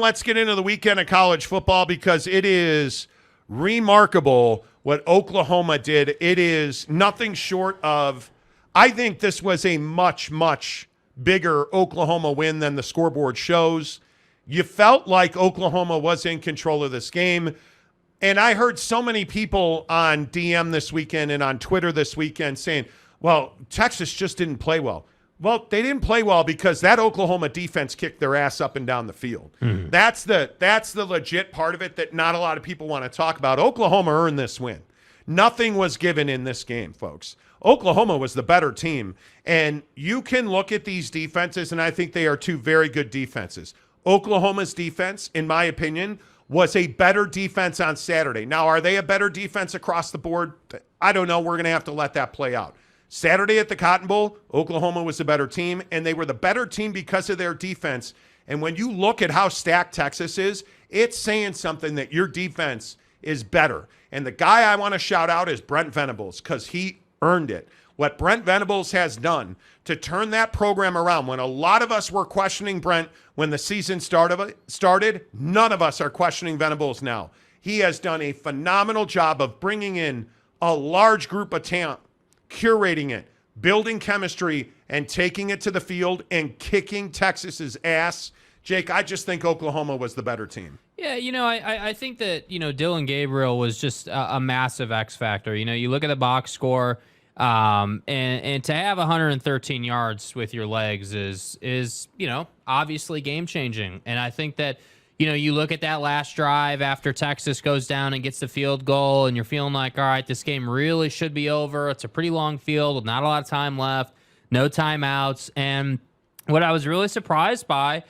Let's get into the weekend of college football because it is remarkable what Oklahoma did. It is nothing short of, I think this was a much, much bigger Oklahoma win than the scoreboard shows. You felt like Oklahoma was in control of this game. And I heard so many people on DM this weekend and on Twitter this weekend saying, well, Texas just didn't play well. Well, they didn't play well because that Oklahoma defense kicked their ass up and down the field. Mm-hmm. That's the legit part of it that not a lot of people want to talk about. Oklahoma earned this win. Nothing was given in this game, folks. Oklahoma was the better team. And you can look at these defenses, and I think they are two very good defenses. Oklahoma's defense, in my opinion, was a better defense on Saturday. Now, are they a better defense across the board? I don't know. We're going to have to let that play out. Saturday at the Cotton Bowl, Oklahoma was the better team, and they were the better team because of their defense. And when you look at how stacked Texas is, it's saying something that your defense is better. And the guy I want to shout out is Brent Venables because he earned it. What Brent Venables has done to turn that program around, when a lot of us were questioning Brent when the season started, none of us are questioning Venables now. He has done a phenomenal job of bringing in a large group of talent, curating it, building chemistry, and taking it to the field and kicking Texas's ass. Jake, I just think Oklahoma was the better team. Yeah, I think that, Dylan Gabriel was just a massive X factor. You look at the box score, and to have 113 yards with your legs is obviously game-changing. And I think that, you look at that last drive after Texas goes down and gets the field goal, and you're feeling like, all right, this game really should be over. It's a pretty long field with not a lot of time left, no timeouts. And what I was really surprised by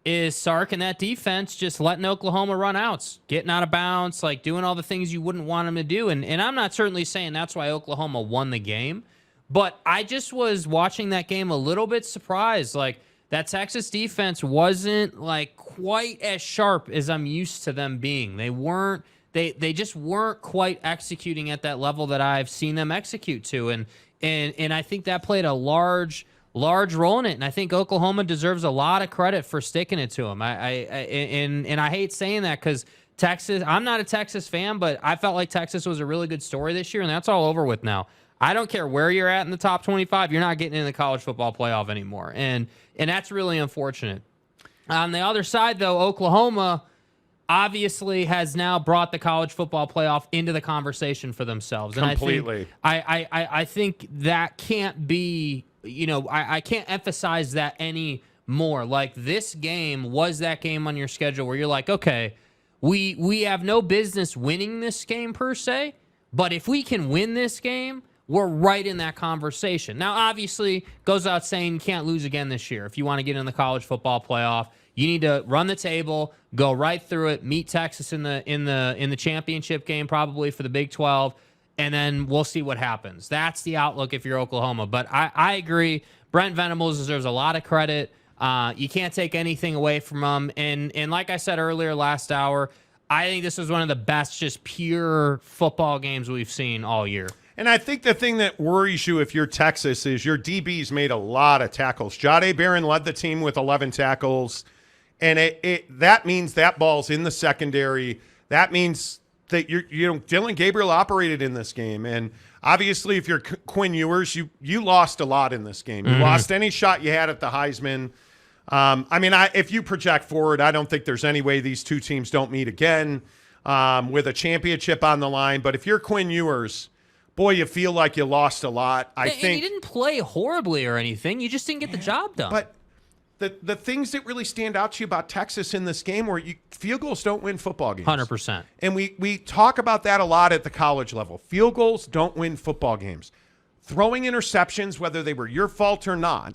is Sark and that defense just letting Oklahoma run outs, getting out of bounds, like doing all the things you wouldn't want them to do. And I'm not certainly saying that's why Oklahoma won the game, but I just was watching that game a little bit surprised. Like, that Texas defense wasn't like quite as sharp as I'm used to them being. They just weren't quite executing at that level that I've seen them execute to. And I think that played a large role in it. And I think Oklahoma deserves a lot of credit for sticking it to them. And I hate saying that because Texas, I'm not a Texas fan, but I felt like Texas was a really good story this year, and that's all over with now. I don't care where you're at in the top 25. You're not getting in the college football playoff anymore. And that's really unfortunate. On the other side, though, Oklahoma obviously has now brought the college football playoff into the conversation for themselves. Completely. And I think that can't be, I can't emphasize that any more. Like, this game was that game on your schedule where you're like, okay, we have no business winning this game per se, but if we can win this game, we're right in that conversation. Now, obviously, goes out saying you can't lose again this year. If you want to get in the college football playoff, you need to run the table, go right through it, meet Texas in the championship game, probably for the Big 12, and then we'll see what happens. That's the outlook if you're Oklahoma. But I agree. Brent Venables deserves a lot of credit. You can't take anything away from him. And like I said earlier last hour, I think this was one of the best just pure football games we've seen all year. And I think the thing that worries you if you're Texas is your DBs made a lot of tackles. Jahdae Barron led the team with 11 tackles, and that means that ball's in the secondary. That means that Dylan Gabriel operated in this game, and obviously if you're Quinn Ewers, you lost a lot in this game. You lost any shot you had at the Heisman. If you project forward, I don't think there's any way these two teams don't meet again with a championship on the line. But if you're Quinn Ewers, boy, you feel like you lost a lot. I think you didn't play horribly or anything. You just didn't get the job done. But the things that really stand out to you about Texas in this game were field goals don't win football games. 100%. And we talk about that a lot at the college level. Field goals don't win football games. Throwing interceptions, whether they were your fault or not,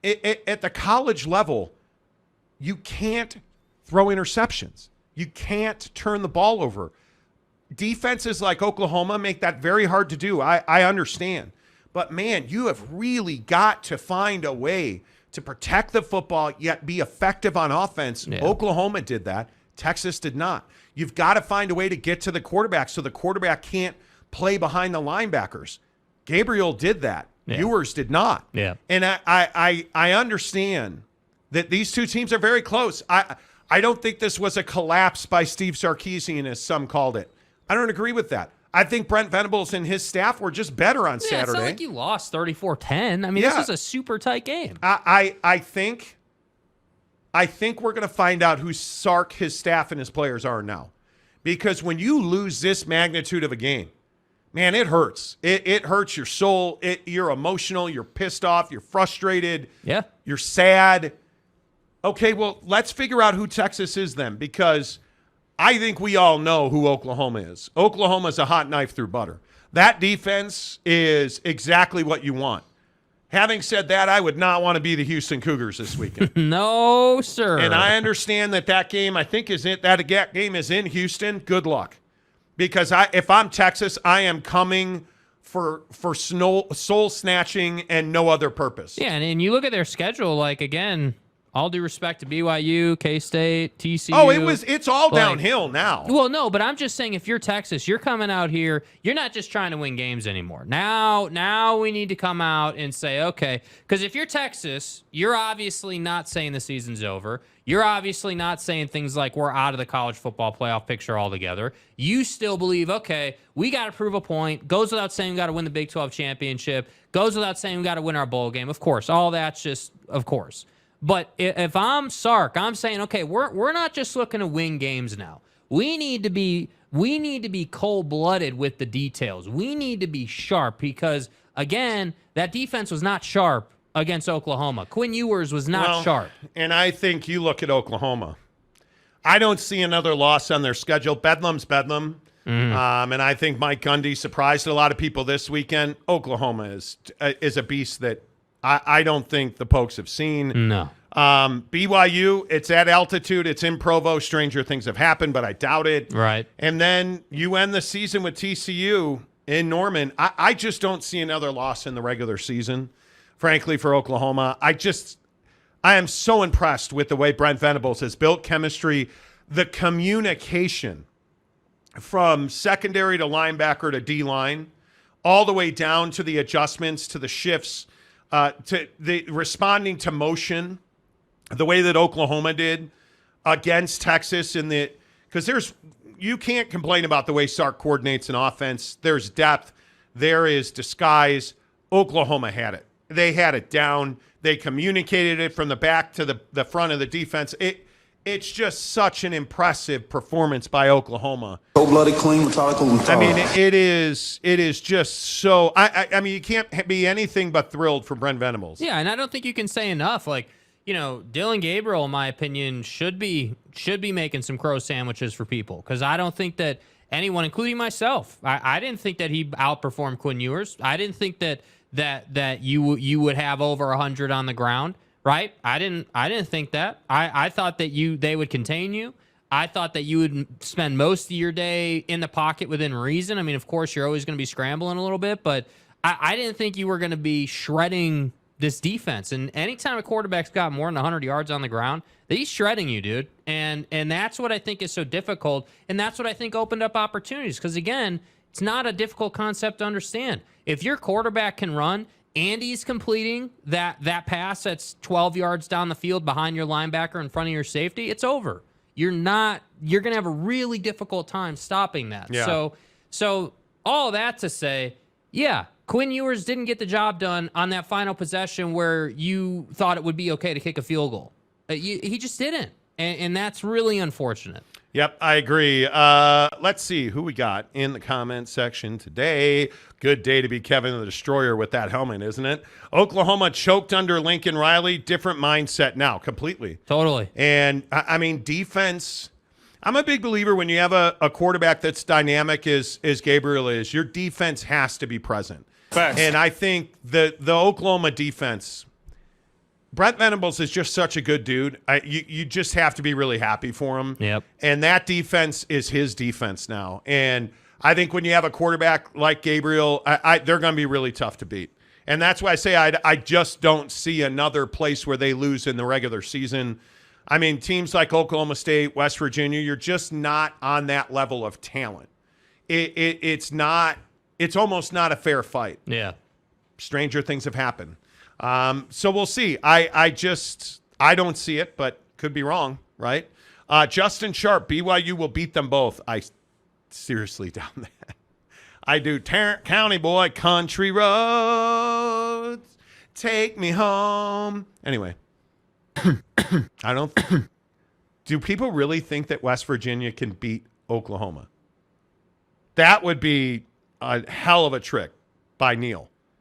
at the college level, you can't throw interceptions. You can't turn the ball over. Defenses like Oklahoma make that very hard to do. I understand. But, man, you have really got to find a way to protect the football yet be effective on offense. Yeah. Oklahoma did that. Texas did not. You've got to find a way to get to the quarterback so the quarterback can't play behind the linebackers. Gabriel did that. Yeah. Ewers did not. Yeah. And I understand that these two teams are very close. I don't think this was a collapse by Steve Sarkisian, as some called it. I don't agree with that. I think Brent Venables and his staff were just better on Saturday. It's not like you lost 34-10. I mean, this was a super tight game. I think we're going to find out who Sark, his staff, and his players are now. Because when you lose this magnitude of a game, man, it hurts. It hurts your soul. You're emotional. You're pissed off. You're frustrated. Yeah. You're sad. Okay, well, let's figure out who Texas is then, because I think we all know who Oklahoma is. Oklahoma's a hot knife through butter. That defense is exactly what you want. Having said that, I would not want to be the Houston Cougars this weekend. No, sir. And I understand that game, I think, that game is in Houston. Good luck. Because if I'm Texas, I am coming for soul snatching and no other purpose. Yeah, and you look at their schedule, like, again, all due respect to BYU, K-State, TCU. Oh, it's all downhill now. Well, no, but I'm just saying, if you're Texas, you're coming out here, you're not just trying to win games anymore. Now we need to come out and say, okay, because if you're Texas, you're obviously not saying the season's over. You're obviously not saying things like we're out of the college football playoff picture altogether. You still believe, okay, we got to prove a point. Goes without saying we got to win the Big 12 championship. Goes without saying we got to win our bowl game. Of course, all that's just, of course. But if I'm Sark, I'm saying, okay, we're not just looking to win games now. We need to be cold-blooded with the details. We need to be sharp because, again, that defense was not sharp against Oklahoma. Quinn Ewers was not sharp. And I think you look at Oklahoma. I don't see another loss on their schedule. Bedlam's Bedlam. Mm-hmm. And I think Mike Gundy surprised a lot of people this weekend. Oklahoma is a beast that I don't think the Pokes have seen. No. BYU, it's at altitude. It's in Provo. Stranger things have happened, but I doubt it. Right. And then you end the season with TCU in Norman. I just don't see another loss in the regular season, frankly, for Oklahoma. I am so impressed with the way Brent Venables has built chemistry, the communication from secondary to linebacker to D-line, all the way down to the adjustments, to the shifts, to the responding to motion, the way that Oklahoma did against Texas because you can't complain about the way Sark coordinates an offense. There's depth. There is disguise. Oklahoma had it. They had it down. They communicated it from the back to the front of the defense. It's just such an impressive performance by Oklahoma. Cold-blooded, clean, methodical, and thorough. I mean, it is just so. I mean, you can't be anything but thrilled for Brent Venables. Yeah, and I don't think you can say enough. Like, Dylan Gabriel, in my opinion, should be making some crow sandwiches for people because I don't think that anyone, including myself, I didn't think that he outperformed Quinn Ewers. I didn't think that you would have over 100 on the ground. Right? I didn't think that. I thought that they would contain you. I thought that you would spend most of your day in the pocket within reason. I mean, of course, you're always going to be scrambling a little bit, but I didn't think you were going to be shredding this defense. And anytime a quarterback's got more than 100 yards on the ground, he's shredding you, dude. And that's what I think is so difficult, and that's what I think opened up opportunities. Because, again, it's not a difficult concept to understand. If your quarterback can run – and he's completing that pass that's 12 yards down the field behind your linebacker in front of your safety, it's over. You're going to have a really difficult time stopping that. Yeah. So all that to say, yeah, Quinn Ewers didn't get the job done on that final possession where you thought it would be okay to kick a field goal. He just didn't, and that's really unfortunate. Yep, I agree. Let's see who we got in the comment section today. Good day to be Kevin the Destroyer with that helmet, isn't it? Oklahoma choked under Lincoln Riley. Different mindset now, completely. Totally. And, I mean, defense, I'm a big believer when you have a quarterback that's dynamic as Gabriel is, your defense has to be present. Facts. And I think the Oklahoma defense, Brent Venables is just such a good dude. You just have to be really happy for him. Yep. And that defense is his defense now. And I think when you have a quarterback like Gabriel, they're going to be really tough to beat. And that's why I say I just don't see another place where they lose in the regular season. I mean, teams like Oklahoma State, West Virginia, you're just not on that level of talent. It's almost not a fair fight. Yeah. Stranger things have happened. So we'll see. I don't see it, but could be wrong, right? Justin Sharp, BYU will beat them both. I seriously doubt that. I do. Tarrant County boy, country roads, take me home. Anyway, I don't. Do people really think that West Virginia can beat Oklahoma? That would be a hell of a trick by Neil.